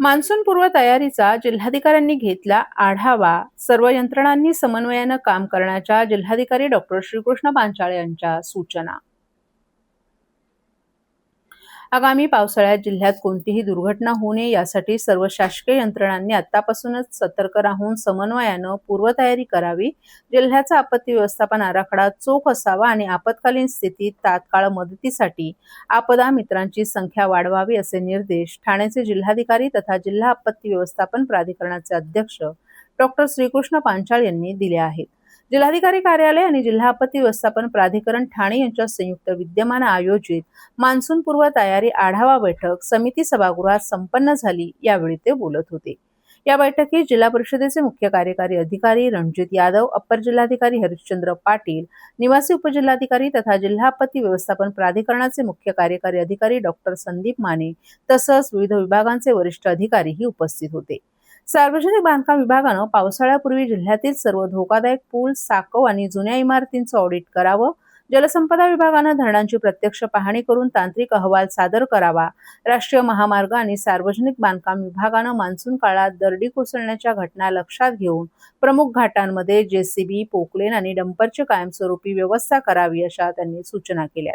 मान्सूनपूर्व तयारीचा जिल्हाधिकाऱ्यांनी घेतला आढावा। सर्व यंत्रणांनी समन्वयाने काम करण्याच्या जिल्हाधिकारी डॉक्टर श्रीकृष्ण पांचाळे यांच्या सूचना। आगामी पावसाळ्यात जिल्ह्यात कोणतीही दुर्घटना होऊ नये यासाठी सर्व शासकीय यंत्रणांनी आतापासूनच सतर्क राहून समन्वयाने पूर्वतयारी करावी। जिल्ह्याचा आपत्ती व्यवस्थापन आराखडा चोख असावा आणि आपत्कालीन स्थितीत तात्काळ मदतीसाठी आपदा मित्रांची संख्या वाढवावी असे निर्देश ठाण्याचे जिल्हाधिकारी तथा जिल्हा आपत्ती व्यवस्थापन प्राधिकरणाचे अध्यक्ष डॉक्टर श्रीकृष्ण पांचाळ यांनी दिले आहेत। जिल्हाधिकारी कार्यालय आणि जिल्हा आपत्ती व्यवस्थापन प्राधिकरण ठाणे यांच्या संयुक्त विद्यमाने आयोजित मान्सूनपूर्व तयारी आढावा बैठक समिती सभागृहात संपन्न झाली। यावेळी ते बोलत होते। या बैठकीत जिल्हा परिषदेचे मुख्य कार्यकारी अधिकारी रणजित यादव, अप्पर जिल्हाधिकारी हरिश्चंद्र पाटील, निवासी उपजिल्हाधिकारी तथा जिल्हा आपत्ती व्यवस्थापन प्राधिकरणाचे मुख्य कार्यकारी अधिकारी डॉक्टर संदीप माने तसंच विविध विभागांचे वरिष्ठ अधिकारीही उपस्थित होते। सार्वजनिक बांधकाम विभागाने पावसाळ्यापूर्वी जिल्ह्यातील सर्व धोकादायक पूल, साकव आणि जुन्या इमारतींचं ऑडिट करावं। जलसंपदा विभागाने धरणांची प्रत्यक्ष पाहणी करून तांत्रिक अहवाल सादर करावा। राष्ट्रीय महामार्ग आणि सार्वजनिक बांधकाम विभागाने मान्सून काळात दरडी कोसळण्याच्या घटना लक्षात घेऊन प्रमुख घाटांमध्ये जेसीबी, पोकलेन आणि डंपरची कायमस्वरूपी व्यवस्था करावी अशा त्यांनी सूचना केल्या।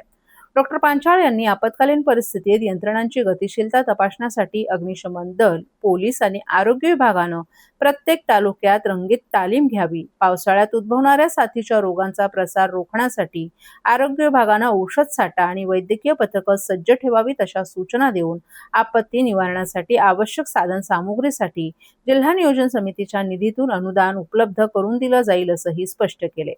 डॉक्टर पांचाळ यांनी आपत्कालीन परिस्थितीत यंत्रणांची गतिशीलता तपासण्यासाठी अग्निशमन दल, पोलीस आणि आरोग्य विभागाने प्रत्येक तालुक्यात रंगीत तालीम घ्यावी। पावसाळ्यात उद्भवणाऱ्या साथीच्या रोगांचा प्रसार रोखण्यासाठी आरोग्य विभागाने औषध साठा आणि वैद्यकीय पथकं सज्ज ठेवावीत अशा सूचना देऊन आपत्ती निवारणासाठी आवश्यक साधन सामुग्रीसाठी जिल्हा नियोजन समितीच्या निधीतून अनुदान उपलब्ध करून दिलं जाईल असंही स्पष्ट केले।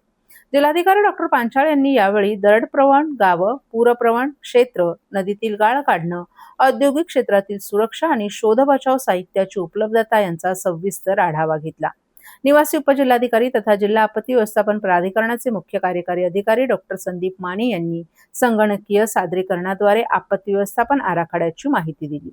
जिल्हाधिकारी डॉक्टर पांचाळ यांनी यावेळी दरडप्रवण गावं, पूरप्रवण क्षेत्र, नदीतील गाळ काढणं, औद्योगिक क्षेत्रातील सुरक्षा आणि शोध बचाव साहित्याची उपलब्धता यांचा सविस्तर आढावा घेतला। निवासी उपजिल्हाधिकारी तथा जिल्हा आपत्ती व्यवस्थापन प्राधिकरणाचे मुख्य कार्यकारी अधिकारी डॉक्टर संदीप माने यांनी संगणकीय सादरीकरणाद्वारे आपत्ती व्यवस्थापन आराखड्याची माहिती दिली।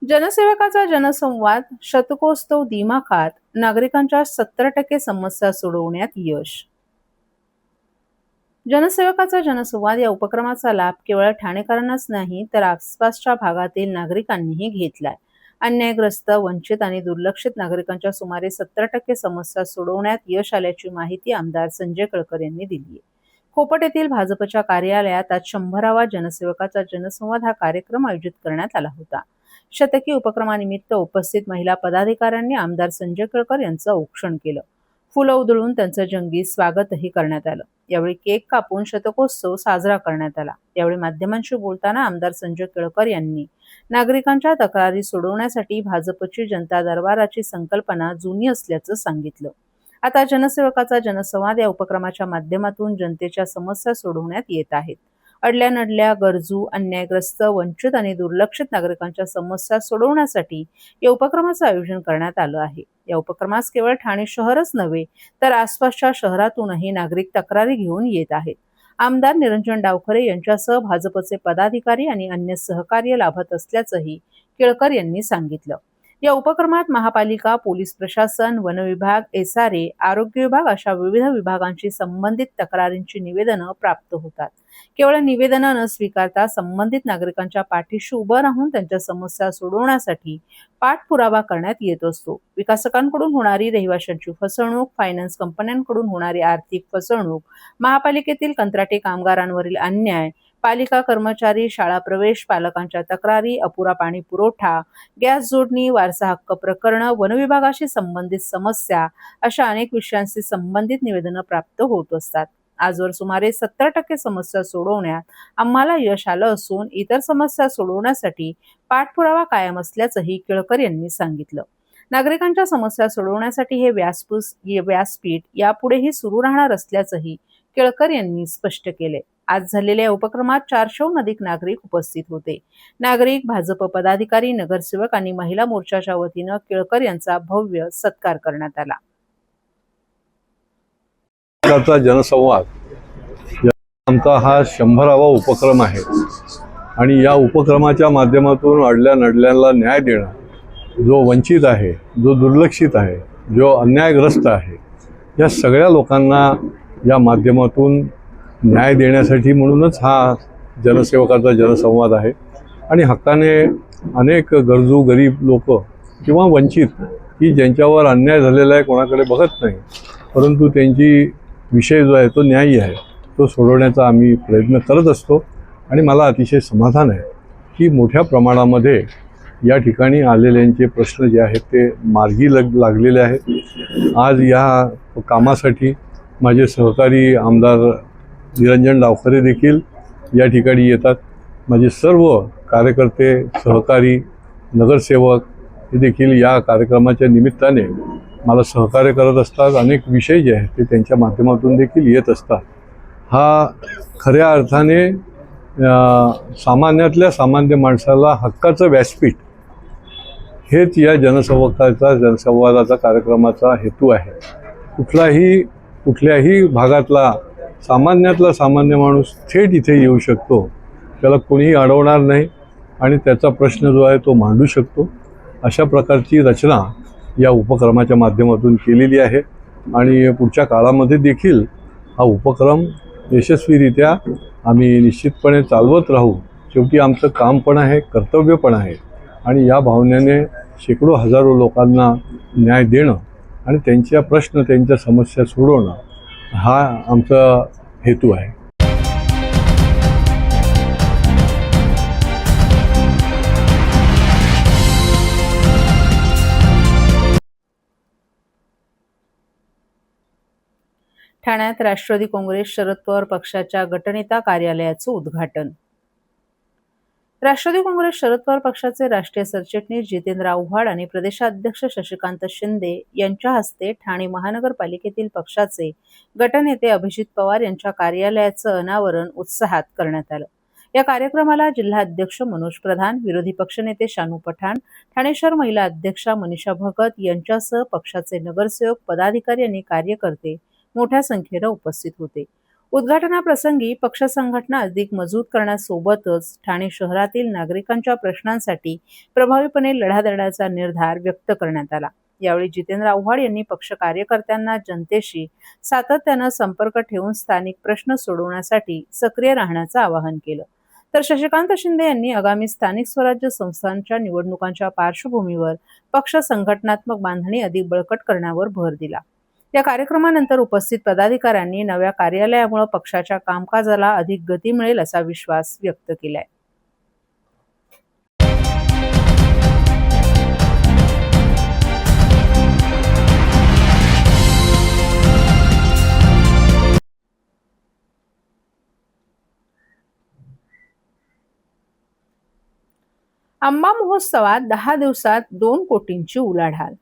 जनसेवकाचा जनसंवाद शतकोत्सव दिमाखात, नागरिकांच्या 70% समस्या सोडवण्यात यश। जनसेवकाचा जनसंवाद या उपक्रमाचा लाभ केवळ ठाणेकरांनाच नाही तर आसपासच्या भागातील नागरिकांनीही घेतलाय। अन्यायग्रस्त, वंचित आणि दुर्लक्षित नागरिकांच्या सुमारे 70% समस्या सोडवण्यात यश आल्याची माहिती आमदार संजय केळकर यांनी दिली आहे। खोपट येथील भाजपच्या कार्यालयात आज 100वा जनसेवकाचा जनसंवाद हा कार्यक्रम आयोजित करण्यात आला होता। शतकी उपक्रमानिमित्त उपस्थित महिला पदाधिकाऱ्यांनी आमदार संजय केळकर यांचं औक्षण केलं। फुलं उधळून त्यांचं जंगी स्वागतही करण्यात आलं। यावेळी केक कापून शतकोत्सव साजरा करण्यात आला। यावेळी माध्यमांशी बोलताना आमदार संजय केळकर यांनी नागरिकांच्या तक्रारी सोडवण्यासाठी भाजपची जनता दरबाराची संकल्पना जुनी असल्याचं सांगितलं। आता जनसेवकाचा जनसंवाद या उपक्रमाच्या माध्यमातून जनतेच्या समस्या सोडवण्यात येत आहेत। अडल्या नडल्या, गरजू, अन्यायग्रस्त, वंचित आणि दुर्लक्षित नागरिकांच्या समस्या सोडवण्यासाठी या उपक्रमाचं आयोजन करण्यात आलं आहे। या उपक्रमास केवळ ठाणे शहरच नव्हे तर आसपासच्या शहरातूनही नागरिक तक्रारी घेऊन येत आहेत। आमदार निरंजन डावखरे यांच्यासह भाजपचे पदाधिकारी आणि अन्य सहकार्य लाभत असल्याचंही केळकर यांनी सांगितलं। या उपक्रमात महापालिका, पोलीस प्रशासन, वन विभाग, SRA, आरोग्य विभाग अशा विविध विभागांशी संबंधित तक्रारींची निवेदनं प्राप्त होतात। केवळ निवेदनं न स्वीकारता संबंधित नागरिकांच्या पाठीशी उभं राहून त्यांच्या समस्या सोडवण्यासाठी पाठपुरावा करण्यात येत असतो। विकासकांकडून होणारी रहिवाशांची फसवणूक, फायनान्स कंपन्यांकडून होणारी आर्थिक फसवणूक, महापालिकेतील कंत्राटी कामगारांवरील अन्याय, पालिका कर्मचारी, शाळा प्रवेश, पालकांच्या तक्रारी, अपुरा पाणी पुरवठा, गॅस जोडणी, वारसा हक्क प्रकरण, वन विभागाशी संबंधित समस्या अशा अनेक विषयांशी संबंधित निवेदनं प्राप्त होत असतात। आजवर सुमारे 70% समस्या सोडवण्यात आम्हाला यश आलं असून इतर समस्या सोडवण्यासाठी पाठपुरावा कायम असल्याचंही केळकर यांनी सांगितलं। नागरिकांच्या समस्या सोडवण्यासाठी हे व्यासपीठ यापुढेही सुरू राहणार असल्याचंही केळकर यांनी स्पष्ट केले। आज झालेल्या या उपक्रमात 400हून अधिक नागरिक उपस्थित होते। नागरिक, भाजप पदाधिकारी, नगरसेवक आणि महिला मोर्चाच्या वतीनं केळकर यांचा भव्य सत्कार करण्यात आला। जनसंवाद आमचा हा 100वा उपक्रम आहे। आणि या उपक्रमाच्या माध्यमातून अडल्या नडल्यांना न्याय देणं, जो वंचित आहे, जो दुर्लक्षित आहे, जो अन्यायग्रस्त आहे, या सगळ्या लोकांना या माध्यमातून न्याय देण्यासाठी म्हणूनच हा जनसेवकाचा जनसंवाद आहे. आणि हक्काने अनेक गरजू गरीब लोक किंवा वंचित की ज्यांच्यावर अन्याय झालेला आहे कोणाकडे बघत नाही, परंतु त्यांची विषय जो आहे तो न्यायी आहे, तो सोडवण्याचा आम्ही प्रयत्न करत असतो. आणि मला अतिशय समाधान आहे की मोठ्या प्रमाणामध्ये या ठिकाणी आलेल्यांचे प्रश्न जे आहेत ते मार्गी लागलेले आहेत. आज या कामासाठी माझे सहकारी आमदार निरंजन डावखरे देखील या ठिकाणी येतात. माझे सर्व कार्यकर्ते, सहकारी, नगरसेवक हे देखील या कार्यक्रमाच्या निमित्ताने मला सहकार्य करत असतात. अनेक विषय जे आहेत ते त्यांच्या माध्यमातून देखील येत असतात. हा खऱ्या अर्थाने सामान्यातल्या सामान्य माणसाला हक्काचं व्यासपीठ हेच या जनसंवादाचा कार्यक्रमाचा हेतू आहे. कुठल्याही भागातला सामान्यातला सामान्य माणूस थेट इथे येऊ शकतो, त्याला कोणीही अडवणार नाही आणि त्याचा प्रश्न जो आहे तो मांडू शकतो. अशा प्रकारची रचना या उपक्रमाच्या माध्यमातून केलेली आहे आणि पुढच्या काळामध्ये देखील हा उपक्रम यशस्वीरित्या आम्ही निश्चितपणे चालवत राहू. शेवटी आमचं काम पण आहे, कर्तव्य पण आहे आणि या भावनेने शेकडो हजारो लोकांना न्याय देणं आणि त्यांच्या प्रश्न, त्यांच्या समस्या सोडवणं हा आमचा हेतू आहे. ठाण्यात राष्ट्रवादी काँग्रेस शरद पवार पक्षाच्या गटनेता कार्यालयाचं उद्घाटन. राष्ट्रवादी काँग्रेस शरद पवार पक्षाचे राष्ट्रीय सरचिटणीस जितेंद्र आव्हाड आणि प्रदेशाध्यक्ष शशिकांत शिंदे यांच्या हस्ते ठाणे महानगरपालिकेतील पक्षाचे गटनेते अभिजित पवार यांच्या कार्यालयाचं अनावरण उत्साहात करण्यात आलं. या कार्यक्रमाला जिल्हाध्यक्ष मनोज प्रधान, विरोधी पक्षनेते शानू पठाण, ठाणे शहर महिला अध्यक्षा मनीषा भगत यांच्यासह पक्षाचे नगरसेवक, पदाधिकारी आणि कार्यकर्ते मोठ्या संख्येनं उपस्थित होते. उद्घाटनाप्रसंगी पक्ष संघटना अधिक मजबूत करण्यासोबतच ठाणे शहरातील नागरिकांच्या प्रश्नांसाठी प्रभावीपणे लढा देण्याचा निर्धार व्यक्त करण्यात आला. यावेळी जितेंद्र आव्हाड यांनी पक्ष कार्यकर्त्यांना जनतेशी सातत्यानं संपर्क ठेवून स्थानिक प्रश्न सोडवण्यासाठी सक्रिय राहण्याचं आवाहन केलं. तर शशिकांत शिंदे यांनी आगामी स्थानिक स्वराज्य संस्थांच्या निवडणुकांच्या पार्श्वभूमीवर पक्ष संघटनात्मक बांधणी अधिक बळकट करण्यावर भर दिला. या कार्यक्रमानंतर उपस्थित पदाधिकाऱ्यांनी नव्या कार्यालयामुळे पक्षाच्या कामकाजाला अधिक गती मिळेल असा विश्वास व्यक्त केलाय. आंबा महोत्सवात 10 दिवसात 2 कोटींची उलाढाल.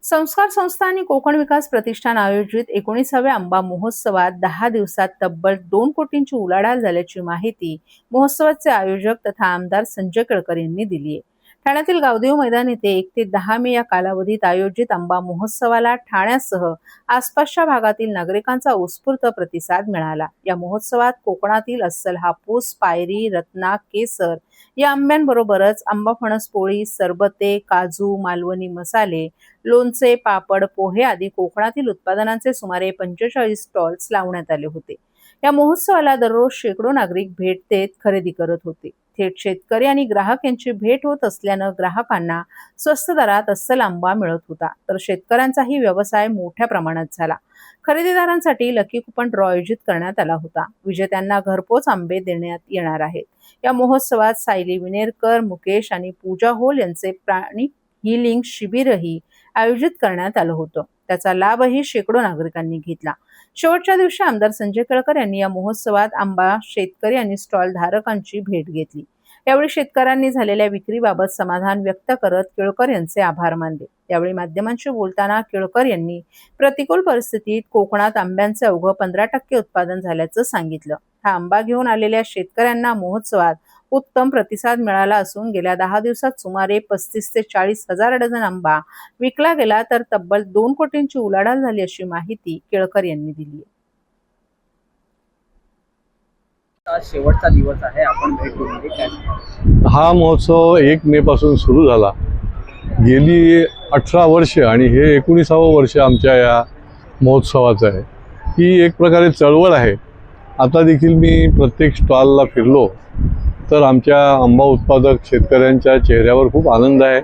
संस्कार संस्था आणि कोकण विकास प्रतिष्ठान आयोजित 19व्या आंबा महोत्सवात 10 दिवसात तब्बल 2 कोटींची उलाढाल झाल्याची माहिती महोत्सवाचे आयोजक तथा आमदार संजय केळकर यांनी दिली आहे. ठाण्यातील गावदेव मैदान येथे 1 ते 10 मे या कालावधीत आयोजित आंबा महोत्सवाला ठाण्यासह आसपासच्या भागातील नागरिकांचा उत्स्फूर्त प्रतिसाद मिळाला. या महोत्सवात कोकणातील अस्सल हापूस, पायरी, रत्ना, केसर या आंब्यांबरोबरच आंबा फणस पोळी, सरबते, काजू, मालवणी मसाले, लोणचे, पापड, पोहे आदी कोकणातील उत्पादनांचे सुमारे 45 स्टॉल्स लावण्यात आले होते. या महोत्सवाला दररोज शेकडो नागरिक भेट देत खरेदी करत होते. थेट शेतकरी आणि ग्राहक यांची भेट होत असल्यानं ग्राहकांना स्वस्त दरात अस्सल आंबा मिळत होता, तर शेतकऱ्यांचाही व्यवसाय मोठ्या प्रमाणात झाला. खरेदीदारांसाठी लकी कुपन ड्रॉ आयोजित करण्यात आला होता. विजेत्यांना घरपोच आंबे देण्यात येणार आहेत. या महोत्सवात सायली विनेरकर, मुकेश आणि पूजा होल यांचे प्राणी हिलिंग शिबिरही आयोजित करण्यात आलं होतं. त्याचा लाभही शेकडो नागरिकांनी घेतला. शेवटच्या दिवशी आमदार संजय केळकर यांनी या महोत्सवात आंबा शेतकरी आणि स्टॉल धारकांची भेट घेतली. यावेळी शेतकऱ्यांनी झालेल्या विक्रीबाबत समाधान व्यक्त करत केळकर यांचे आभार मानले. यावेळी माध्यमांशी बोलताना केळकर यांनी प्रतिकूल परिस्थितीत कोकणात आंब्यांचे अवघं 15% उत्पादन झाल्याचं सांगितलं. हा आंबा घेऊन आलेल्या शेतकऱ्यांना महोत्सवात उत्तम प्रतिसाद मिळाला असून गेल्या 10 दिवसात सुमारे 35 ते 40 हजार डझन आंबा विकला गेला, तर तब्बल 2 कोटींची उलाढाल झाली अशी माहिती केळकर यांनी दिली. आज शेवटचा दिवस आहे, आपण भेट दिलेली काय सांगाल? हा महोत्सव 1 मे पासून सुरू झाला. गेली 18 वर्ष आणि हे 19वं वर्ष आमच्या या महोत्सवाचं आहे. ही एक प्रकारे चळवळ आहे. आता देखील मी प्रत्येक स्टॉलला फिरलो तर आमच्या आंबा उत्पादक शेतकऱ्यांच्या चेहऱ्यावर खूप आनंद आहे.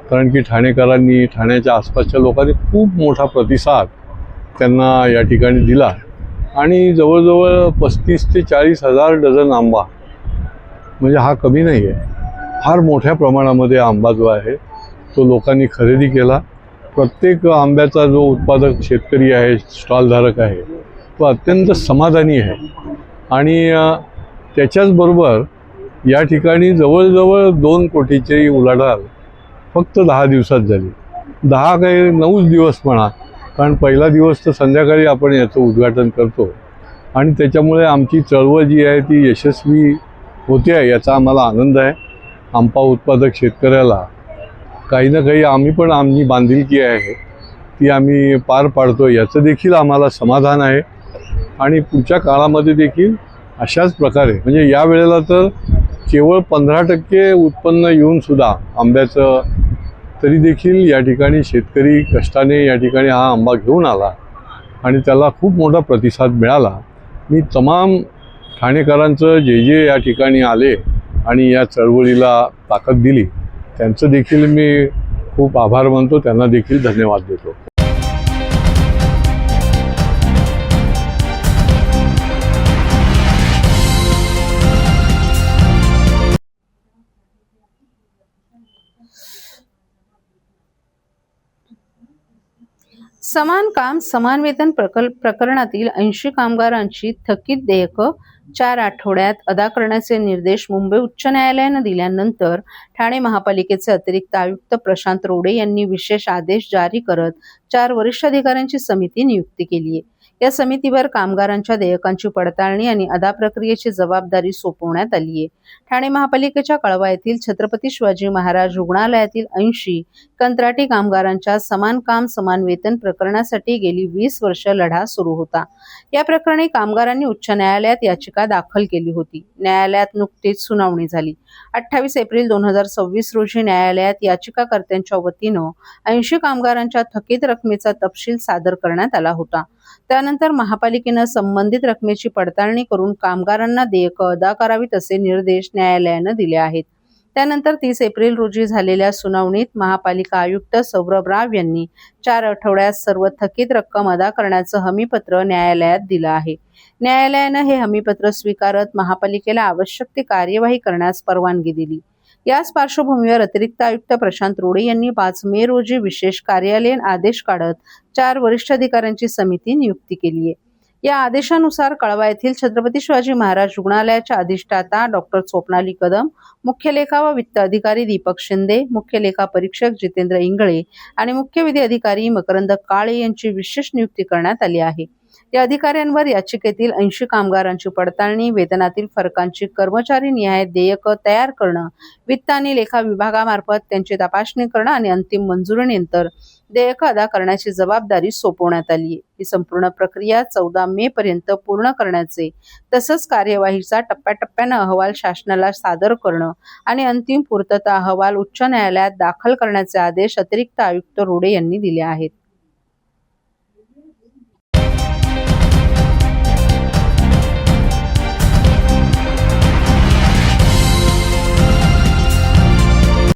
कारण की ठाणेकरांनी, ठाण्याच्या आसपासच्या लोकांनी खूप मोठा प्रतिसाद त्यांना या ठिकाणी दिला आणि जवळजवळ 35 ते 40 हजार डझन आंबा, म्हणजे हा कमी नाही आहे. फार मोठ्या प्रमाणामध्ये आंबा जो आहे तो लोकांनी खरेदी केला. प्रत्येक आंब्याचा जो उत्पादक शेतकरी आहे, स्टॉलधारक आहे, तो अत्यंत समाधानी आहे. आणि त्याच्याचबरोबर या ठिकाणी जवळजवळ 2 कोटीची उलाढाल फक्त 10 दिवसात झाली. 10 काही 9 दिवस म्हणा, कारण पहिला दिवस तर संध्याकाळी आपण याचं उद्घाटन करतो आणि त्याच्यामुळे आमची चळवळ जी आहे ती यशस्वी होते आहे याचा आम्हाला आनंद आहे. आंबा उत्पादक शेतकऱ्याला काही ना काही आम्ही पण आमची बांधिलकी आहे ती आम्ही पार पाडतो याचं देखील आम्हाला समाधान आहे. आणि पुढच्या काळामध्ये देखील अशाच प्रकारे, म्हणजे या वेळेला तर केवळ 15% उत्पन्न येऊनसुद्धा आंब्याचं, तरी देखील या ठिकाणी शेतकरी कष्टाने या ठिकाणी हा आंबा घेऊन आला आणि त्याला खूप मोठा प्रतिसाद मिळाला. मी तमाम ठाणेकरांचं जे या ठिकाणी आले आणि या चळवळीला ताकद दिली त्यांचं देखील मी खूप आभार मानतो, त्यांना देखील धन्यवाद देतो. समान काम समान वेतन प्रकरणातील 80 कामगारांची थकीत देयकं 4 आठवड्यात अदा करण्याचे निर्देश मुंबई उच्च न्यायालयानं दिल्यानंतर ठाणे महापालिकेचे अतिरिक्त आयुक्त प्रशांत रोडे यांनी विशेष आदेश जारी करत 4 वरिष्ठ अधिकाऱ्यांची समिती नियुक्त केली आहे. या समितीवर कामगारांच्या देयकांची पडताळणी आणि अदा प्रक्रियेची जबाबदारी सोपवण्यात आली आहे. ठाणे महापालिकेच्या कळवा येथील छत्रपती शिवाजी महाराज रुग्णालयातील 80 कंत्राटी कामगारांच्या समान काम समान वेतन प्रकरणासाठी गेली 20 वर्ष लढा सुरू होता. या प्रकरणी कामगारांनी उच्च न्यायालयात याचिका दाखल केली होती. न्यायालयात नुकतीच सुनावणी झाली. 28 एप्रिल 2026 रोजी न्यायालयात याचिकाकर्त्यांच्या वतीनं 80 कामगारांच्या थकीत रकमेचा तपशील सादर करण्यात आला होता. त्यानंतर महापालिकेनं संबंधित रकमेची पडताळणी करून कामगारांना देयकं अदा करावीत असे निर्देश न्यायालयानं दिले आहेत. त्यानंतर 30 एप्रिल रोजी झालेल्या सुनावणीत महापालिका आयुक्त सौरभ राव यांनी 4 आठवड्यात सर्व थकीत रक्कम अदा करण्याचं हमीपत्र न्यायालयात दिलं आहे. न्यायालयानं हे हमीपत्र स्वीकारत महापालिकेला आवश्यक ती कार्यवाही करण्यास परवानगी दिली. याच पार्श्वभूमीवर अतिरिक्त आयुक्त प्रशांत रोडे यांनी 5 मे रोजी विशेष कार्यालयीन आदेश काढत 4 वरिष्ठ अधिकाऱ्यांची समिती नियुक्त केली आहे. या आदेशानुसार कळवा येथील छत्रपती शिवाजी महाराज रुग्णालयाच्या अधिष्ठाता डॉक्टर स्वप्नाली कदम, मुख्य लेखा व वित्त अधिकारी दीपक शिंदे, मुख्य लेखा परीक्षक जितेंद्र इंगळे आणि मुख्य विधी अधिकारी मकरंद काळे यांची विशेष नियुक्ती करण्यात आली आहे. या अधिकाऱ्यांवर याचिकेतील 80 कामगारांची पडताळणी, वेतनातील फरकांची कर्मचारी निहाय देयकं तयार करणं, वित्त आणि लेखा विभागामार्फत त्यांची तपासणी करणं आणि अंतिम मंजुरीनंतर देयकं अदा करण्याची जबाबदारी सोपवण्यात आली आहे. ही संपूर्ण प्रक्रिया 14 मे पर्यंत पूर्ण करण्याचे तसंच कार्यवाहीचा टप्प्याटप्प्यानं अहवाल शासनाला सादर करणं आणि अंतिम पूर्तता अहवाल उच्च न्यायालयात दाखल करण्याचे आदेश अतिरिक्त आयुक्त रोडे यांनी दिले आहेत.